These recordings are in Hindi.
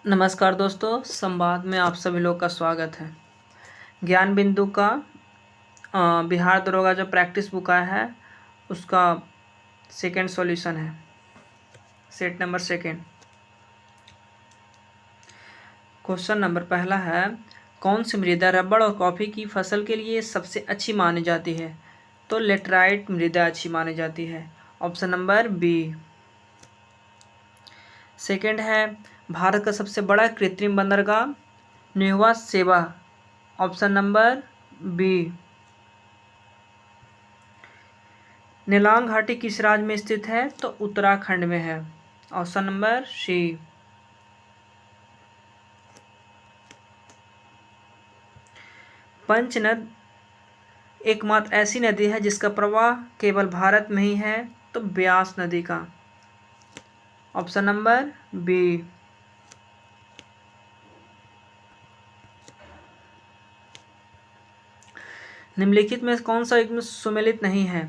नमस्कार दोस्तों, संवाद में आप सभी लोग का स्वागत है। ज्ञान बिंदु का बिहार दरोगा जो प्रैक्टिस बुक आया है उसका सेकंड सॉल्यूशन है, set number second. Question number पहला है, कौन सी मृदा रबड़ और कॉफ़ी की फसल के लिए सबसे अच्छी मानी जाती है? तो लेटराइट मृदा अच्छी मानी जाती है, ऑप्शन नंबर बी। सेकंड है, भारत का सबसे बड़ा कृत्रिम बंदरगाह न्यूवा सेवा, ऑप्शन नंबर बी। नेलांग घाटी किस राज्य में स्थित है? तो उत्तराखंड में है, ऑप्शन नंबर सी। पंचनद एकमात्र ऐसी नदी है जिसका प्रवाह केवल भारत में ही है, तो ब्यास नदी का, ऑप्शन नंबर बी। निम्नलिखित में कौन सा युग्म सुमेलित नहीं है?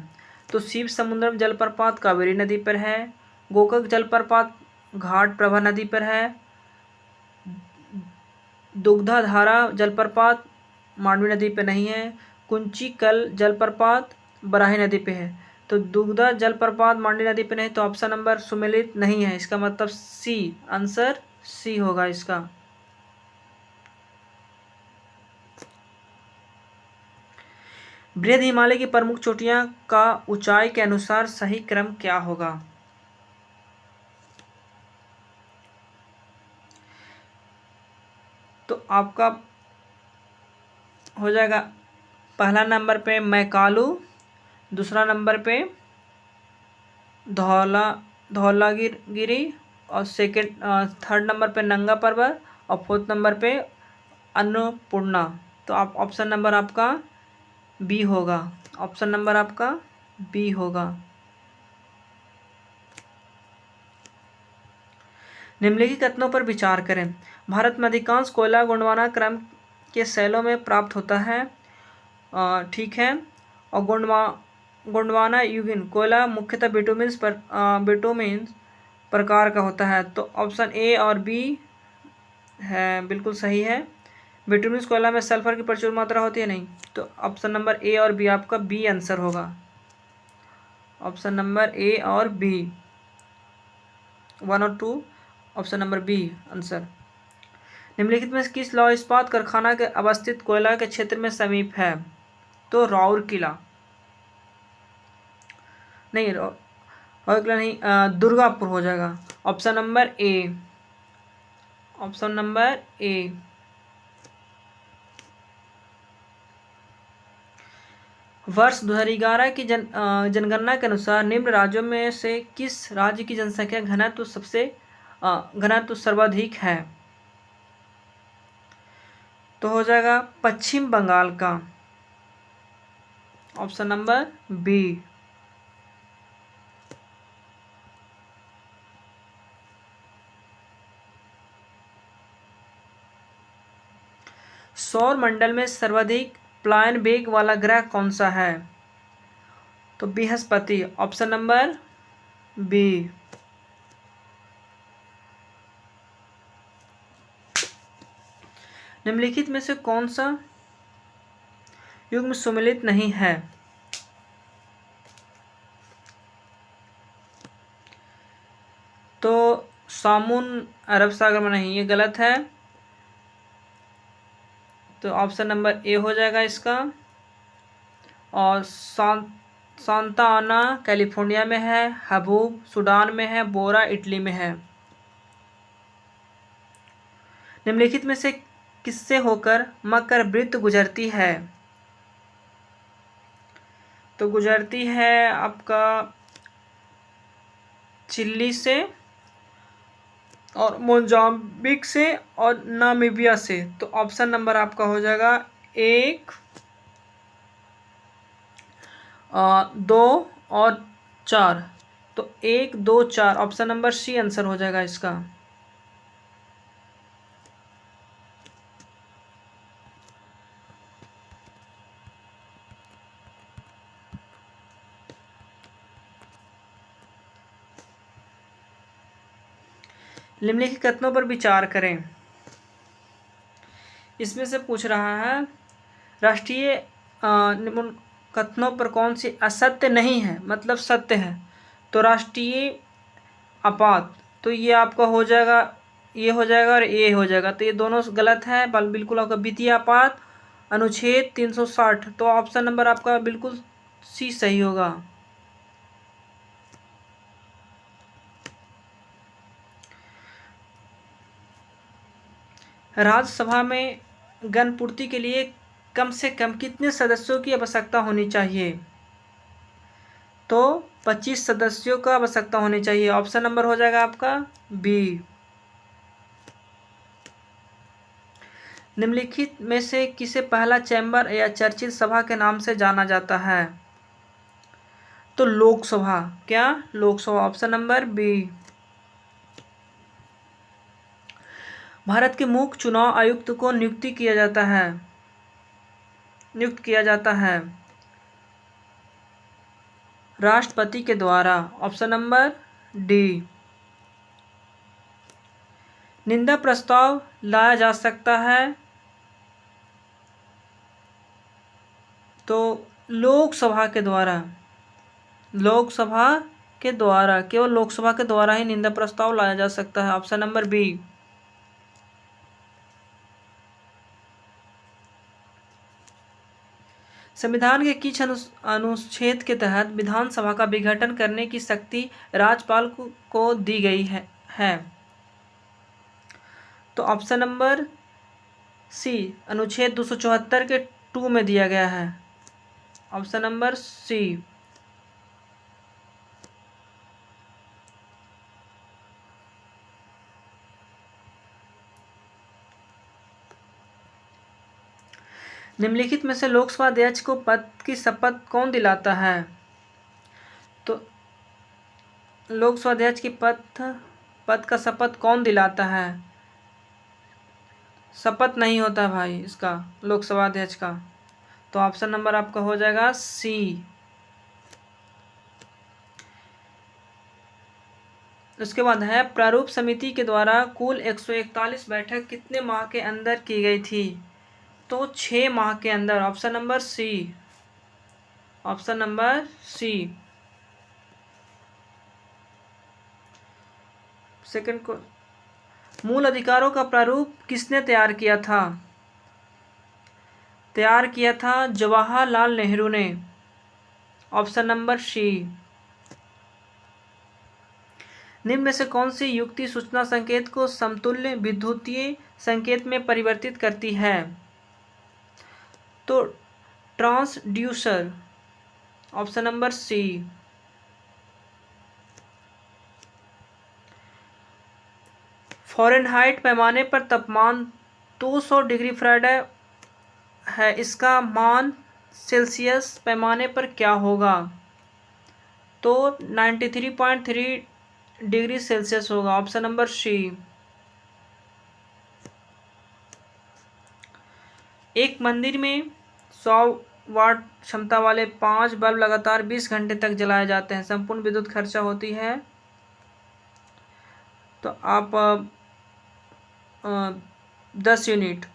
तो शिव समुद्रम जलप्रपात कावेरी नदी पर है, गोकक जलप्रपात घाट प्रभा नदी पर है, दुग्धाधारा जलप्रपात मांडवी नदी पर नहीं है, कुंचिकल जलप्रपात बराही नदी पे है। तो दुग्धा जलप्रपात मांडवी नदी पे नहीं, तो ऑप्शन नंबर सुमेलित नहीं है, इसका मतलब सी, आंसर सी होगा इसका। बृहद हिमालय की प्रमुख चोटियां का ऊंचाई के अनुसार सही क्रम क्या होगा? तो आपका हो जाएगा पहला नंबर पे मैकालू, दूसरा नंबर पे धौलागिरी और थर्ड नंबर पे नंगा पर्वत और फोर्थ नंबर पे अन्नपूर्णा। तो आप ऑप्शन नंबर आपका बी होगा, ऑप्शन नंबर आपका बी होगा। निम्नलिखित कथनों पर विचार करें। भारत में अधिकांश कोयला गोंडवाना क्रम के शैलों में प्राप्त होता है, ठीक है। और गोंडवाना यूगिन कोयला मुख्यतः बिटुमिन्स प्रकार का होता है, तो ऑप्शन ए और बी है, बिल्कुल सही है। बिटुमिन्स कोयला में सल्फर की प्रचुर मात्रा होती है, नहीं, तो ऑप्शन नंबर ए और बी आपका बी आंसर होगा, ऑप्शन नंबर ए और बी, 1 और 2, ऑप्शन नंबर बी आंसर। निम्नलिखित में किस लौह इस्पात कारखाना के अवस्थित कोयला के क्षेत्र में समीप है? तो राउरकेला नहीं, राउरकेला नहीं, दुर्गापुर हो जाएगा, option number A, option number ए। वर्ष 2011 की जनगणना के अनुसार निम्न राज्यों में से किस राज्य की जनसंख्या घनत्व सर्वाधिक है? तो हो जाएगा पश्चिम बंगाल का, ऑप्शन नंबर बी। सौर मंडल में सर्वाधिक पलायन वेग वाला ग्रह कौन सा है? तो बृहस्पति, ऑप्शन नंबर बी। निम्नलिखित में से कौन सा युग्म सुमेलित नहीं है? तो सामुन अरब सागर में नहीं, ये गलत है, तो ऑप्शन नंबर ए हो जाएगा इसका। और सांता आना कैलिफोर्निया में है, हबूब सूडान में है, बोरा इटली में है। निम्नलिखित में से किससे होकर मकर वृत्त गुजरती है? तो गुजरती है आपका चिली से और मोजाम्बिक से और नामीबिया से, तो ऑप्शन नंबर आपका हो जाएगा 1, 2 और 4, तो 1, 2, 4, ऑप्शन नंबर सी आंसर हो जाएगा इसका। निम्नलिखित कथनों पर विचार करें। इसमें से पूछ रहा है राष्ट्रीय निम्न कथनों पर कौन सी असत्य नहीं है, मतलब सत्य है। तो राष्ट्रीय आपात, तो ये आपका हो जाएगा, ये हो जाएगा और ये हो जाएगा, तो ये दोनों गलत है। बिल्कुल आपका वित्तीय आपात अनुच्छेद 360, तो ऑप्शन नंबर आपका बिल्कुल सी सही होगा। राज्यसभा में गणपूर्ति के लिए कम से कम कितने सदस्यों की आवश्यकता होनी चाहिए? तो 25 सदस्यों का आवश्यकता होनी चाहिए। ऑप्शन नंबर हो जाएगा आपका बी। निम्नलिखित में से किसे पहला चैम्बर या चर्चिल सभा के नाम से जाना जाता है? तो लोकसभा, क्या Lok Sabha, option number B. Bharat के मुख्य चुनाव आयुक्त को नियुक्त किया जाता है राष्ट्रपति के द्वारा। Option number D. निंदा प्रस्ताव लाया जा सकता है तो लोकसभा के द्वारा, केवल लोकसभा के द्वारा ही निंदा प्रस्ताव लाया जा सकता है। Option number B. संविधान के किस अनुच्छेद के तहत विधानसभा का विघटन करने की शक्ति राज्यपाल को दी गई है? तो ऑप्शन नंबर सी, अनुच्छेद 274 के 2 में दिया गया है। Option number C. निम्नलिखित में से लोकसभा अध्यक्ष को पद की शपथ कौन दिलाता है? तो लोकसभा अध्यक्ष की पद का शपथ कौन दिलाता है? शपथ नहीं होता भाई इसका, लोकसभा अध्यक्ष का। तो ऑप्शन नंबर आपका हो जाएगा सी। उसके बाद है प्रारूप समिति के द्वारा कुल 141 बैठक कितने माह के अंदर की गई थी? तो 6 माह के अंदर। Option number C. Option number C. Second को, मूल अधिकारों का प्रारूप किसने तैयार किया था? तैयार किया था जवाहरलाल नेहरू ने। Option number C. निम्न में से कौन सी युक्ति सूचना संकेत को समतुल्य विद्युतीय संकेत में परिवर्तित करती है? तो transducer. Option number C. Fahrenheit पैमाने पर तापमान 200 डिग्री फ़ारेनहाइट है, इसका मान सेल्सियस पैमाने पर क्या होगा? तो 93.3 डिग्री सेल्सियस होगा। Option number C. एक मंदिर में 100 वाट क्षमता वाले 5 बल्ब लगातार 20 घंटे तक जलाए जाते हैं, संपूर्ण विद्युत खर्चा होती है। तो आप 10 यूनिट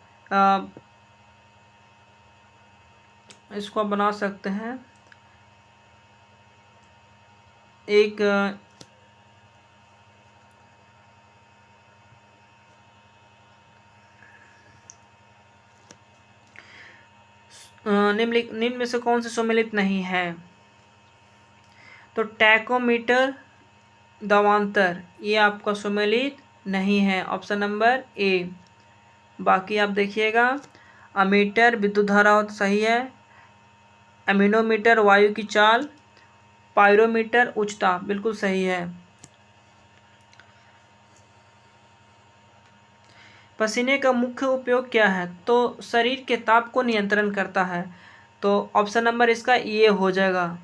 इसको आप बना सकते हैं। एक निम्न में से कौन से सम्मिलित नहीं है? तो टैकोमीटर, दावांतर, ये आपका सम्मिलित नहीं है। ऑप्शन नंबर ए। बाकी आप देखिएगा, अमीटर विद्युत धारा सही है, एमिनोमीटर वायु की चाल, पायरोमीटर उच्चता बिल्कुल सही है। पसीने का मुख्य उपयोग क्या है? तो शरीर के ताप को नियंत्रण करता है। तो ऑप्शन नंबर इसका ये हो जाएगा।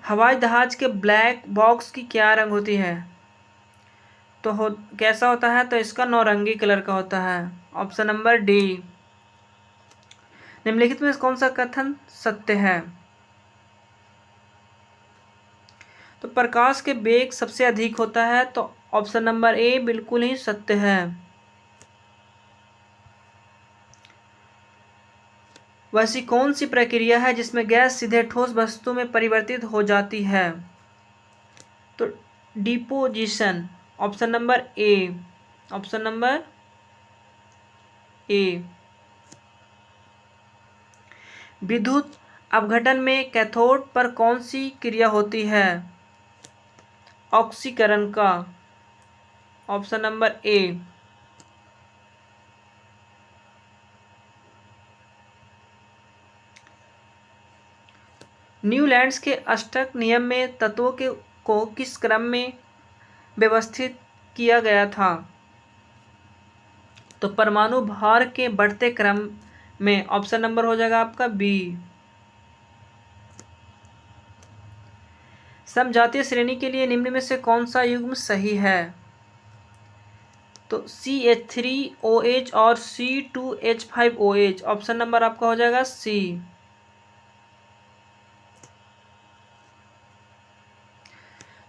हवाई जहाज के ब्लैक बॉक्स की क्या रंग होती है? तो कैसा होता है? तो इसका नौरंगी कलर का होता है। Option number D. निम्नलिखित में कौन सा कथन सत्य है? तो प्रकाश के वेग सबसे अधिक होता है, तो ऑप्शन नंबर ए बिल्कुल ही सत्य है। वैसी कौन सी प्रक्रिया है जिसमें गैस सीधे ठोस वस्तु में परिवर्तित हो जाती है? तो deposition, option number A, option number ए। विद्युत अपघटन में कैथोड पर कौन सी क्रिया होती है? ऑक्सीकरण का, ऑप्शन नंबर ए। न्यूलैंड्स के अष्टक नियम में तत्वों को किस क्रम में व्यवस्थित किया गया था? तो परमाणु भार के बढ़ते क्रम में, ऑप्शन नंबर हो जाएगा आपका बी। समजातीय श्रेणी के लिए निम्न में से कौन सा युग्म सही है? तो CH3OH और C2H5OH, ऑप्शन नंबर आपका हो जाएगा सी।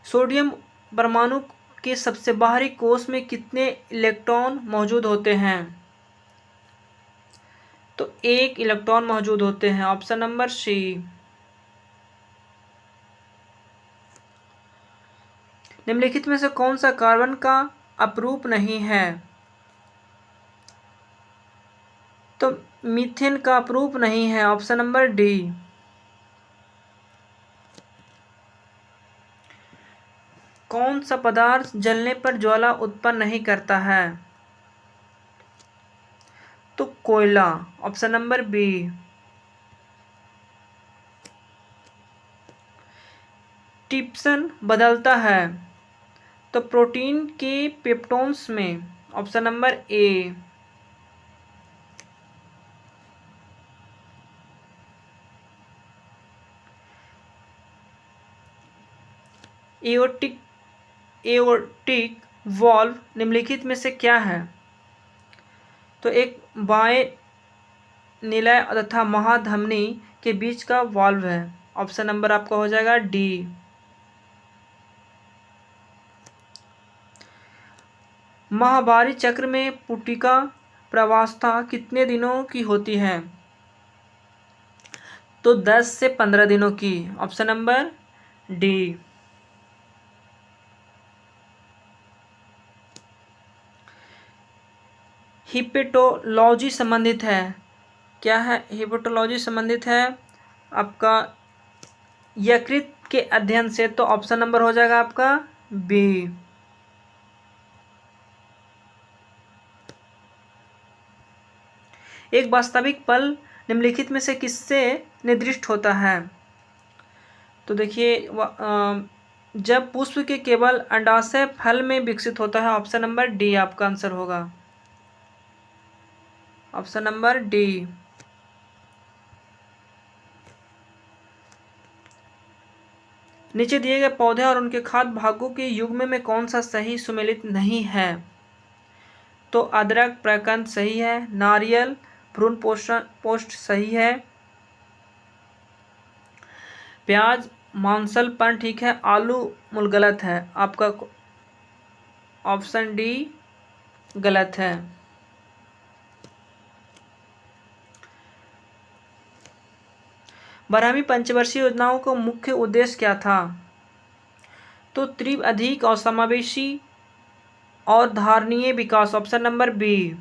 सोडियम परमाणु के सबसे बाहरी कोश में कितने इलेक्ट्रॉन मौजूद होते हैं? तो एक इलेक्ट्रॉन मौजूद होते हैं, ऑप्शन नंबर सी। निम्नलिखित में से कौन सा कार्बन का अपरूप नहीं है? तो मीथेन का अपरूप नहीं है, ऑप्शन नंबर डी। कौन सा पदार्थ जलने पर ज्वाला उत्पन्न नहीं करता है? तो कोयला, ऑप्शन नंबर बी। ट्रिप्सन बदलता है तो प्रोटीन के पेप्टोन्स में, ऑप्शन नंबर ए। एओर्टिक एओर्टिक वॉल्व निम्नलिखित में से क्या है? तो एक बाएं निलय तथा महाधमनी के बीच का वाल्व है, ऑप्शन नंबर आपका हो जाएगा डी। माहवारी चक्र में पुटिका प्रवास्था कितने दिनों की होती है? तो 10 से 15 दिनों की, ऑप्शन नंबर डी। हिपेटोलॉजी संबंधित है, क्या है? हिपेटोलॉजी संबंधित है आपका यकृत के अध्ययन से, तो ऑप्शन नंबर हो जाएगा आपका बी। एक वास्तविक पल निम्नलिखित में से किससे निर्दिष्ट होता है? तो देखिए जब पुष्प के केवल अंडाशय फल में विकसित होता है, ऑप्शन नंबर डी आपका आंसर होगा, ऑप्शन नंबर डी। नीचे दिए गए पौधे और उनके खाद्य भागों के युग्म में कौन सा सही सुमेलित नहीं है? तो अदरक प्रकंद सही है, नारियल भ्रूण पोष्ट सही है, प्याज मांसलपन ठीक है, आलू मूल गलत है, आपका ऑप्शन डी गलत है। बारहवीं पंचवर्षीय योजनाओं का मुख्य उद्देश्य क्या था? तो तीव्र अधिक और समावेशी और धारणीय विकास, ऑप्शन नंबर बी।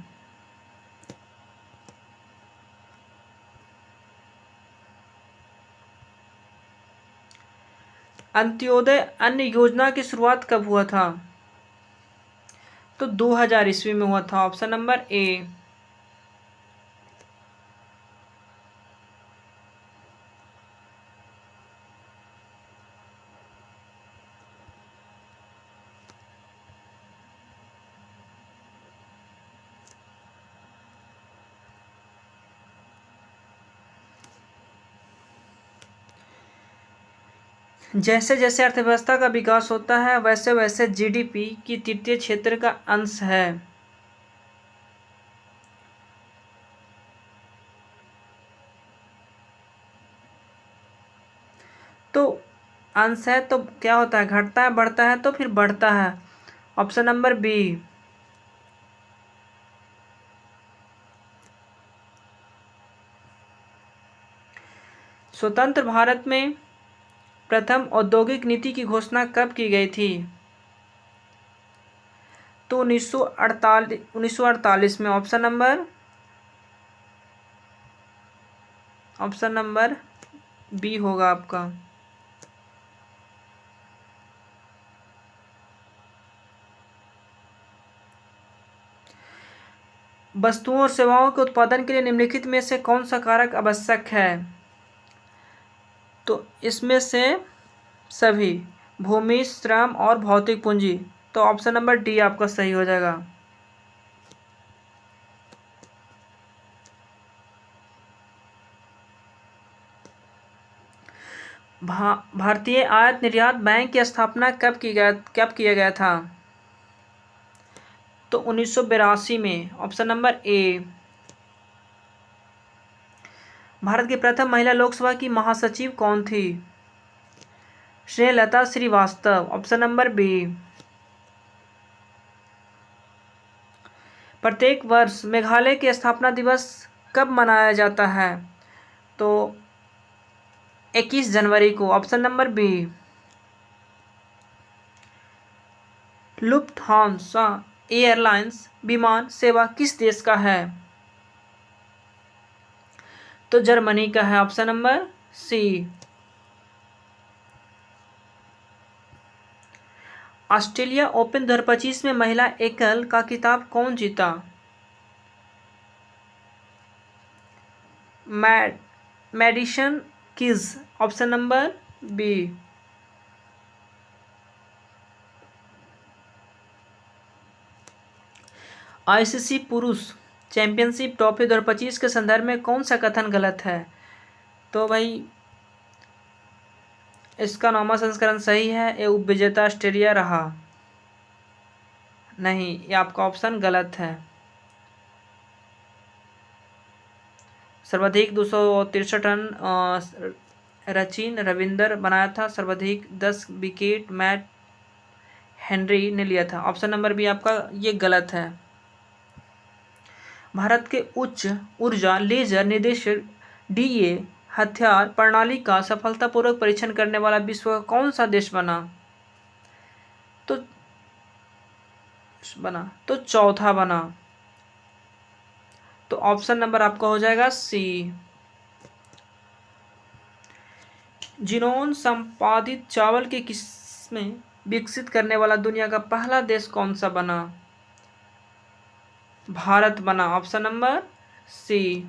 अंत्योदय अन्न योजना की शुरुआत कब हुआ था? तो 2000 ईस्वी में हुआ था, ऑप्शन नंबर ए। जैसे जैसे अर्थव्यवस्था का विकास होता है वैसे वैसे जीडीपी की तृतीय क्षेत्र का अंश है। तो अंश है तो क्या होता है, घटता है, बढ़ता है तो फिर बढ़ता है। Option number B. स्वतंत्र भारत में प्रथम औद्योगिक नीति की घोषणा कब की गई थी? तो 1948 में। ऑप्शन नंबर बी होगा आपका। वस्तुओं और सेवाओं के उत्पादन के लिए निम्नलिखित में से कौन सा कारक आवश्यक है? तो इसमें से सभी, भूमि, श्रम और भौतिक पूंजी। तो ऑप्शन नंबर डी आपका सही हो जाएगा। भारतीय आयात निर्यात बैंक की स्थापना कब किया गया था? तो 1982 में। ऑप्शन नंबर ए। भारत की प्रथम महिला लोकसभा की महासचिव कौन थी? Srilata Srivastava. Option number B. प्रत्येक वर्ष मेघालय के स्थापना दिवस कब मनाया जाता है? तो 21 जनवरी को। Option number B. Lufthansa airlines विमान सेवा किस देश का है? तो जर्मनी का है। Option number C. Australia open 2025 में महिला एकल का खिताब कौन जीता? Madison Keys. Option number B. ICC पुरुष चैंपियनशिप ट्रॉफी 2025 के संदर्भ में कौन सा कथन गलत है? तो भाई इसका 9वां संस्करण सही है, ये उपविजेता ऑस्ट्रेलिया रहा। नहीं, ये आपका ऑप्शन गलत है। सर्वाधिक 263 रन सचिन रविंदर बनाया था। सर्वाधिक 10 विकेट मैट हेनरी ने लिया था। ऑप्शन नंबर बी आपका ये गलत है। भारत के उच्च ऊर्जा लेजर निर्देशित डीए हथियार प्रणाली का सफलतापूर्वक परीक्षण करने वाला विश्व का कौन सा देश बना? तो चौथा बना। तो ऑप्शन नंबर आपका हो जाएगा सी। जीनोम संपादित चावल की किस्में विकसित करने वाला दुनिया का पहला देश कौन सा बना? भारत बना। Option number C.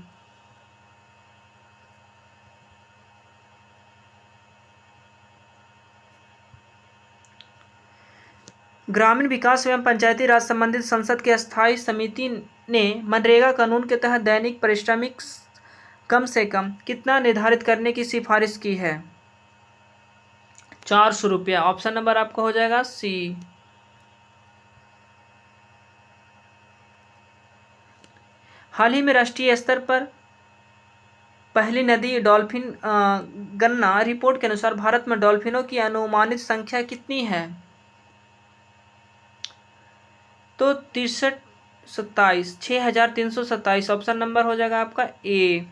ग्रामीण विकास एवं पंचायती राज संबंधित संसद की स्थायी समिति ने मनरेगा कानून के तहत दैनिक पारिश्रमिक कम से कम कितना निर्धारित करने की सिफारिश की है? 400 रुपया। ऑप्शन नंबर आपका हो जाएगा सी। हाल ही में राष्ट्रीय स्तर पर पहली नदी डॉल्फिन गणना रिपोर्ट के अनुसार भारत में डॉल्फिनों की अनुमानित संख्या कितनी है? तो 6327। ऑप्शन नंबर हो जाएगा आपका ए।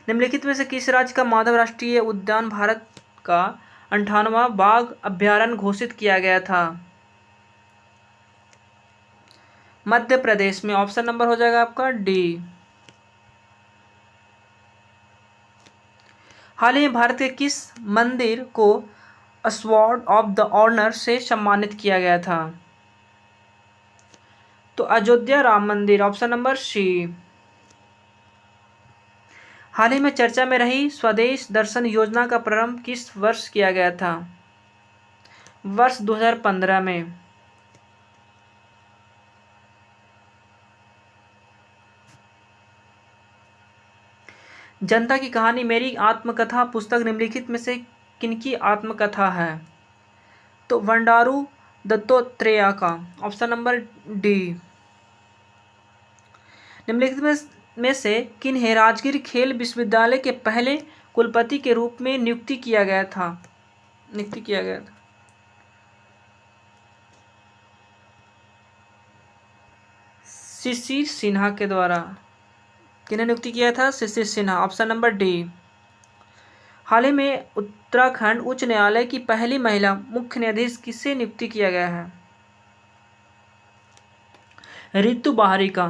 निम्नलिखित में से किस राज्य का माधव राष्ट्रीय उद्यान भारत का 58वां बाघ अभ्यारण्य घोषित किया गया था? मध्य प्रदेश में। ऑप्शन नंबर हो जाएगा आपका डी। हाल ही में भारत के किस मंदिर को स्वॉर्ड ऑफ द ऑनर से सम्मानित किया गया था? तो अयोध्या राम मंदिर। Option number C. हाल ही में चर्चा में रही स्वदेश दर्शन योजना का प्रारंभ किस वर्ष किया गया था? वर्ष 2015 में। जनता की कहानी मेरी आत्मकथा पुस्तक निम्नलिखित में से किनकी आत्मकथा है? तो बंडारू दत्तात्रेय का। Option number D. निम्नलिखित में से किन्हें राजगीर खेल विश्वविद्यालय के पहले कुलपति के रूप में नियुक्ति किया गया था? शिशिर सिन्हा के द्वारा। किन्हें नियुक्ति किया था? Shishir Sinha. Option number D. हाल ही में उत्तराखंड उच्च न्यायालय की पहली महिला मुख्य न्यायाधीश किसे नियुक्ति किया गया है? रितु बाहरिका।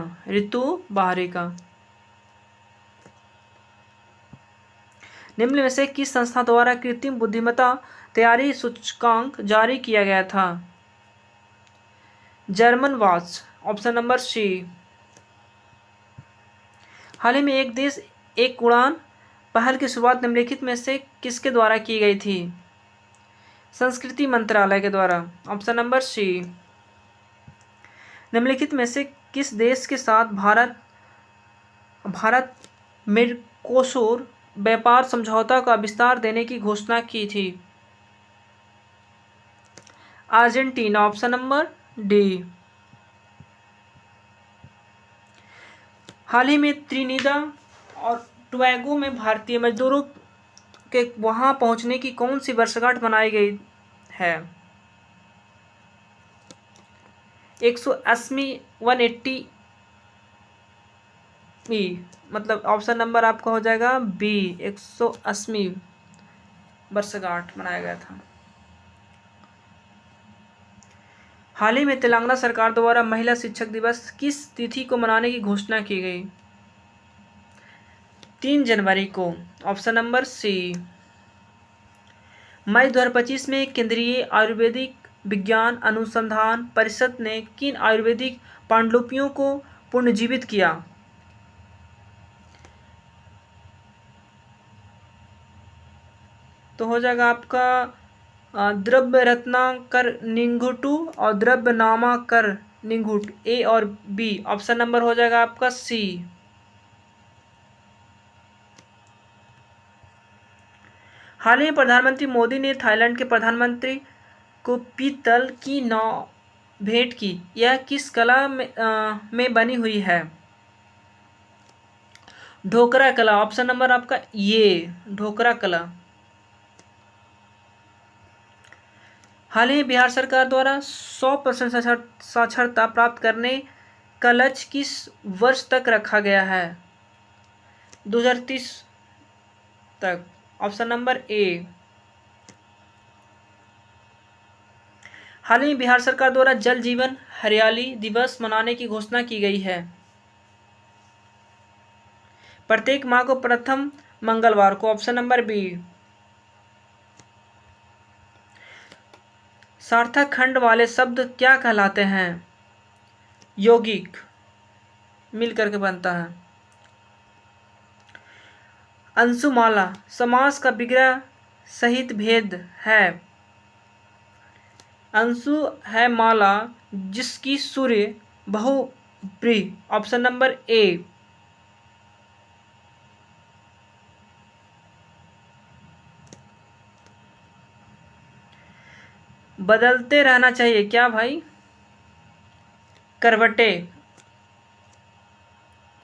निम्न में से किस संस्था द्वारा कृत्रिम बुद्धिमत्ता तैयारी सूचकांक जारी किया गया था? German watch. Option number C. हाल ही में एक देश एक उड़ान पहल की शुरुआत निम्नलिखित में से किसके द्वारा की गई थी? संस्कृति मंत्रालय के द्वारा। Option number C. निम्नलिखित में से किस देश के साथ भारत मेरकोसुर व्यापार समझौता का विस्तार देने की घोषणा की थी? अर्जेंटीना। Option number D. हाल ही में त्रिनिदाद और टोबैगो में भारतीय मजदूरों के वहां पहुंचने की कौन सी वर्षगांठ मनाई गई है? 180वीं 180वीं, मतलब ऑप्शन नंबर आपका हो जाएगा बी, 180वीं वर्षगांठ मनाया गया था। हाल ही में तेलंगाना सरकार द्वारा महिला शिक्षक दिवस किस तिथि को मनाने की घोषणा की गई? 3 जनवरी को। ऑप्शन नंबर सी। मई 2025 में केंद्रीय आयुर्वेदिक विज्ञान अनुसंधान परिषद ने किन आयुर्वेदिक पांडुलिपियों को पुनर्जीवित किया? तो हो जाएगा आपका द्रव्य रत्नाकर निंघुटू और द्रव्य नामाकर निंघुट, ए और बी। ऑप्शन नंबर हो जाएगा आपका सी। हाल ही में प्रधानमंत्री मोदी ने थाईलैंड के प्रधानमंत्री को पीतल की नाव भेंट की। यह किस कला में बनी हुई है? ढोकरा कला। ऑप्शन नंबर आपका ये, ढोकरा कला। हाल ही में बिहार सरकार द्वारा 100% साक्षरता प्राप्त करने का लक्ष्य किस वर्ष तक रखा गया है? 2030 तक। ऑप्शन नंबर ए। हाल ही में बिहार सरकार द्वारा जल जीवन हरियाली दिवस मनाने की घोषणा की गई है। प्रत्येक माह को प्रथम मंगलवार को। Option number B. सार्थक खंड वाले शब्द क्या कहलाते हैं? यौगिक मिल करके बनता है। अंशुमाला समास का विग्रह सहित भेद है। अंशु है माला जिसकी सूर्य बहुव्रीहि। ऑप्शन नंबर ए। बदलते रहना चाहिए क्या भाई? करवटे,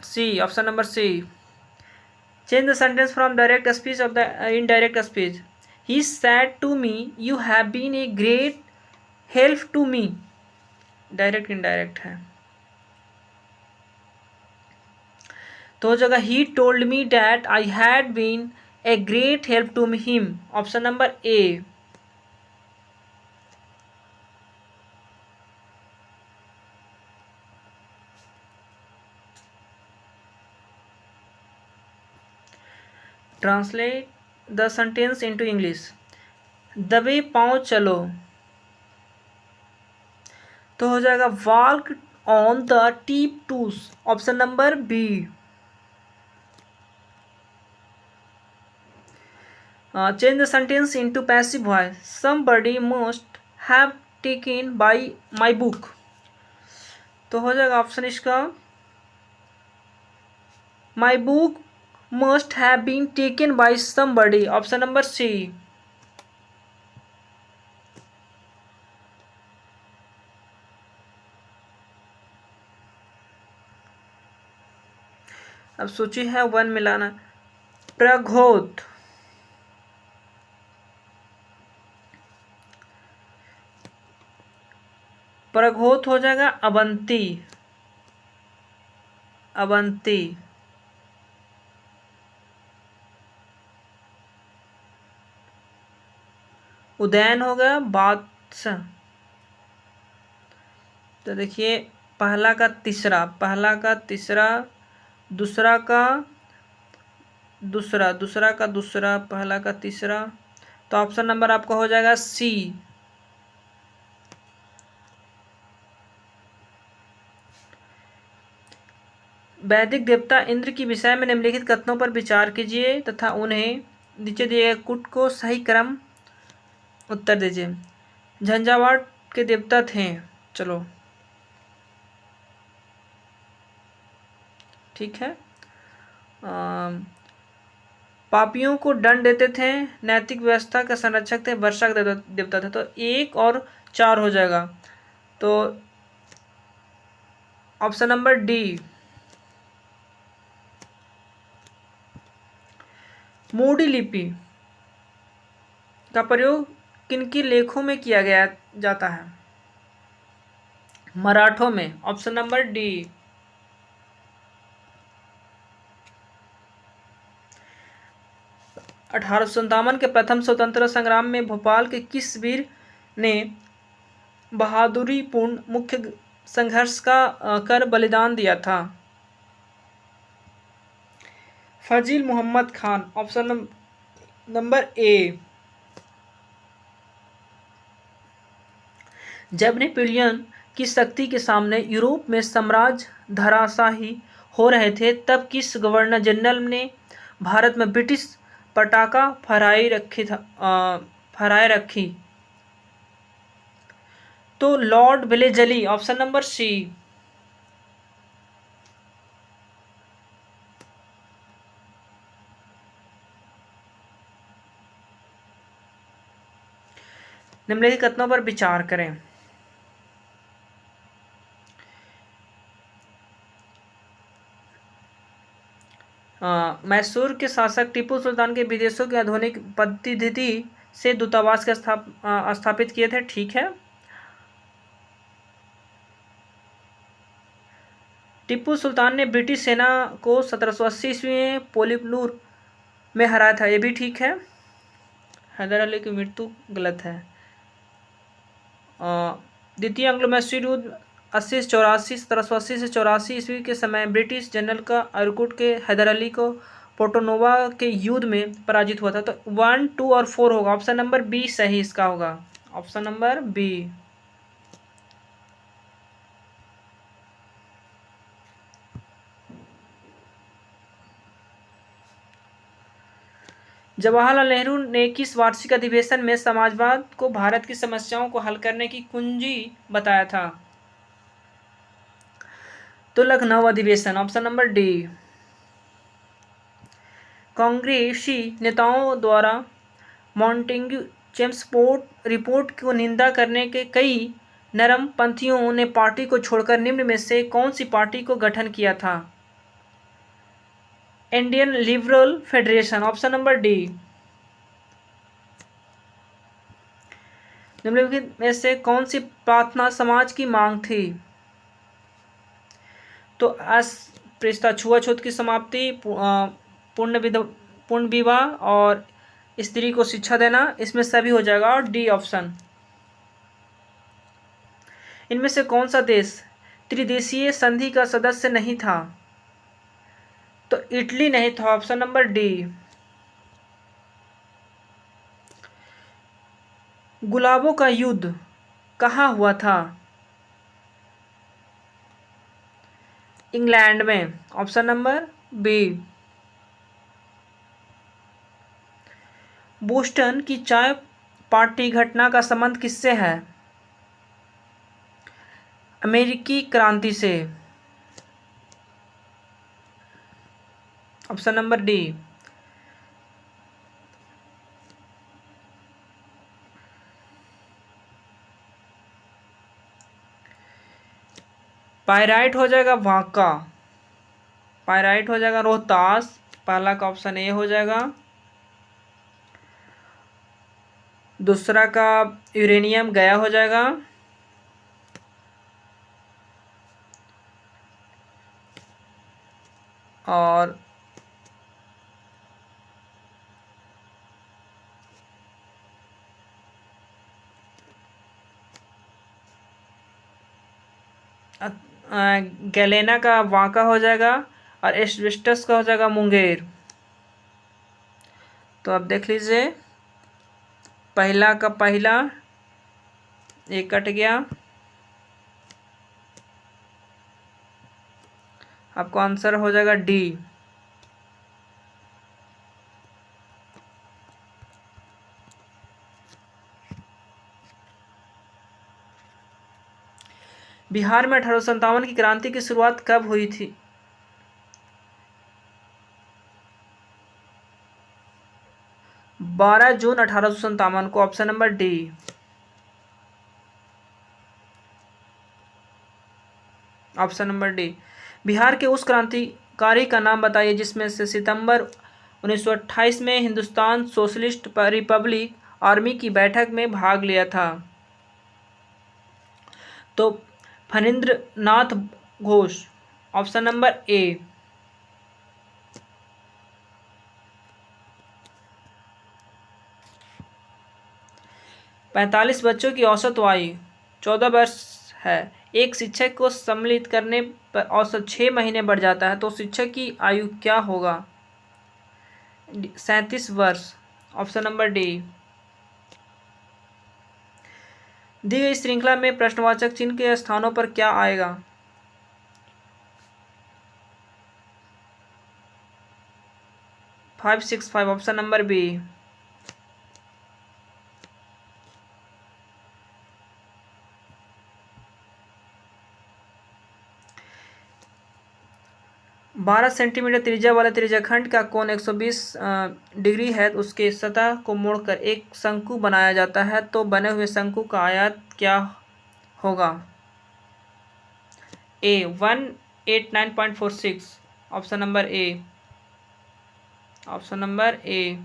C. Option number C. Change the sentence from direct speech of the indirect speech. He said to me you have been a great help to me. Direct indirect है। तो हो जाएगा he told me that I had been a great help to him. Option number A. Translate the sentence into English. दबे पांव चलो। तो हो जाएगा walk on the tip toes. Option number B. Change the sentence into passive voice. Somebody must have taken by my book. तो हो जाएगा ऑप्शन इसका my book must have been taken by somebody. Option number C. अब सोची है वन मिलाना। प्रघोत प्रघोत हो जाएगा अवंती, अवंती। उदयन हो गया बात्स। तो देखिए पहला का तीसरा, पहला का तीसरा, दूसरा का दूसरा, दूसरा का दूसरा, पहला का तीसरा। तो ऑप्शन नंबर आपका हो जाएगा सी। वैदिक देवता इंद्र की विषय में निम्नलिखित कथनों पर विचार कीजिए तथा उन्हें नीचे दिए गए कूट को सही क्रम उत्तर दीजिए। झंझावात के देवता थे, चलो ठीक है। पापियों को दंड देते थे, नैतिक व्यवस्था का संरक्षक थे, वर्षा के देवता थे। तो 1 और 4 हो जाएगा। तो ऑप्शन नंबर डी। मोडी लिपि का प्रयोग किनके लेखों में किया गया जाता है? मराठों में। Option number D. अठारह के प्रथम स्वतंत्रता संग्राम में भोपाल के किस वीर ने बहादुरीपूर्ण मुख्य संघर्ष का कर बलिदान दिया था? Fazil Mohammad Khan. Option number A. जब नेपोलियन की शक्ति के सामने यूरोप में साम्राज्य धराशायी हो रहे थे तब किस गवर्नर जनरल ने भारत में ब्रिटिश पताका फहराए रखी? तो lord Wellesley. Option number C. निम्नलिखित कथनों पर विचार करें। मैसूर के शासक टीपू सुल्तान के विदेशों की आधुनिक पद्धति से दूतावास के स्थापित किए थे, ठीक है। टीपू सुल्तान ने ब्रिटिश सेना को 1780 ईस्वी में पोलिबनूर में हराया था, ये भी ठीक है। हैदर अली की मृत्यु गलत है। द्वितीय एंग्लो मैसूर युद्ध 80 से 84, 1780 से 84 ईस्वी के समय ब्रिटिश जनरल का अरकुट के हैदर अली को पोर्टोनोवा के युद्ध में पराजित हुआ था। तो 1, 2 और 4 होगा। ऑप्शन नंबर बी सही इसका होगा। Option number B. Jawaharlal Nehru ने किस वार्षिक अधिवेशन में समाजवाद को भारत की समस्याओं को हल करने की कुंजी बताया था? तो लखनऊ अधिवेशन। Option number D. कांग्रेसी नेताओं द्वारा मॉन्टेग्यू चेम्सफोर्ड रिपोर्ट को निंदा करने के कई नरमपंथियों ने पार्टी को छोड़कर निम्न में से कौन सी पार्टी को गठन किया था? Indian liberal federation. Option number D. निम्नलिखित में से कौन सी प्रार्थना समाज की मांग थी? तो अस्पृश्यता, छुआछूत की समाप्ति, पूर्ण विवाह और स्त्री को शिक्षा देना, इसमें सभी हो जाएगा। और डी ऑप्शन। इनमें से कौन सा देश त्रिदेशीय संधि का सदस्य नहीं था? तो इटली नहीं था। Option number D. गुलाबों का युद्ध कहाँ हुआ था? इंग्लैंड में। Option number B. बोस्टन की चाय पार्टी घटना का संबंध किससे है? अमेरिकी क्रांति से। Option number D. पायराइट हो जाएगा वांका, पायराइट हो जाएगा रोहतास, पहला का ऑप्शन ए हो जाएगा। दूसरा का यूरेनियम गया हो जाएगा। और गैलेना का वांका हो जाएगा और एस्बेस्टस का हो जाएगा मुंगेर। तो अब देख लीजिए, पहला का पहला एक कट गया, आपको आंसर हो जाएगा डी। बिहार में 1857 की क्रांति की शुरुआत कब हुई थी? 12 जून 1857 को, option number D. Option number D. Bihar के उस क्रांतिकारी का नाम बताइए जिसमें से सितंबर 1928 में हिंदुस्तान सोशलिस्ट रिपब्लिक आर्मी की बैठक में भाग लिया था। तो फणींद्र नाथ घोष, ऑप्शन नंबर ए। 45 बच्चों की औसत आयु 14 वर्ष है। एक शिक्षक को सम्मिलित करने पर औसत 6 महीने बढ़ जाता है, तो शिक्षक की आयु क्या होगा? 37 वर्ष, ऑप्शन नंबर डी। दी गई श्रृंखला में प्रश्नवाचक चिन्ह के स्थानों पर क्या आएगा? 565, ऑप्शन नंबर बी। बारह सेंटीमीटर त्रिज्या वाले त्रिज्याखंड का कोण 120 डिग्री है। उसके सतह को मोड़कर एक शंकु बनाया जाता है, तो बने हुए शंकु का आयत क्या होगा? A 189.46, option number A. Option number A.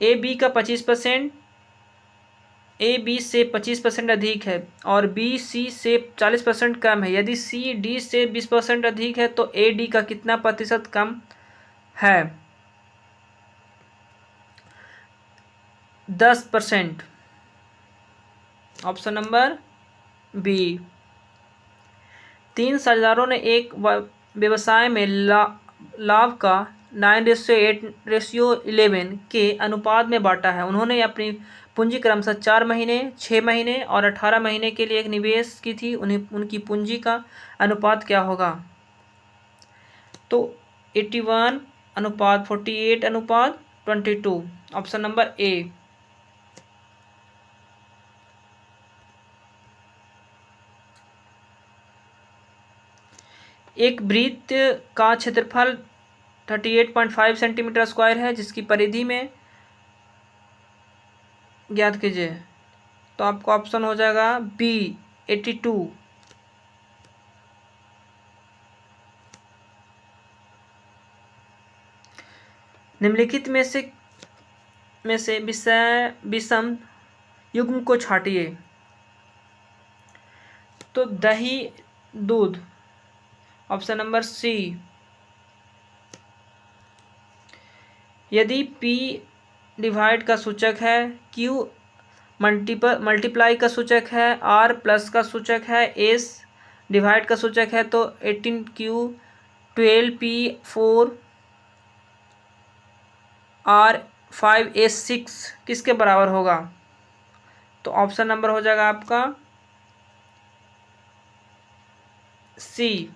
A B का 25%, ए बी से 25% अधिक है और बी सी से 40% कम है। यदि सी डी से 20% अधिक है तो ए डी का कितना प्रतिशत कम है? 10%, ऑप्शन नंबर बी। 3 साझेदारों ने एक व्यवसाय में लाभ का 9:8:11 के अनुपात में बांटा है। उन्होंने अपनी पूंजी क्रमशः 4 महीने, 6 महीने और 18 महीने के लिए एक निवेश की थी। उनकी पूंजी का अनुपात क्या होगा? तो 81:48:22, ऑप्शन नंबर ए। एक वृत्त का क्षेत्रफल 38.5 सेंटीमीटर स्क्वायर है, जिसकी परिधि में ज्ञात कीजिए। तो आपका ऑप्शन हो जाएगा बी 82। निम्नलिखित में से विषम युग्म को छांटिए। तो दही, दूध, ऑप्शन नंबर सी। यदि P डिवाइड का सूचक है, Q मल्टीप्लाई का सूचक है, R प्लस का सूचक है, S डिवाइड का सूचक है, तो 18Q 12P 4 R 5 S 6 किसके बराबर होगा? तो ऑप्शन नंबर हो जाएगा आपका सी।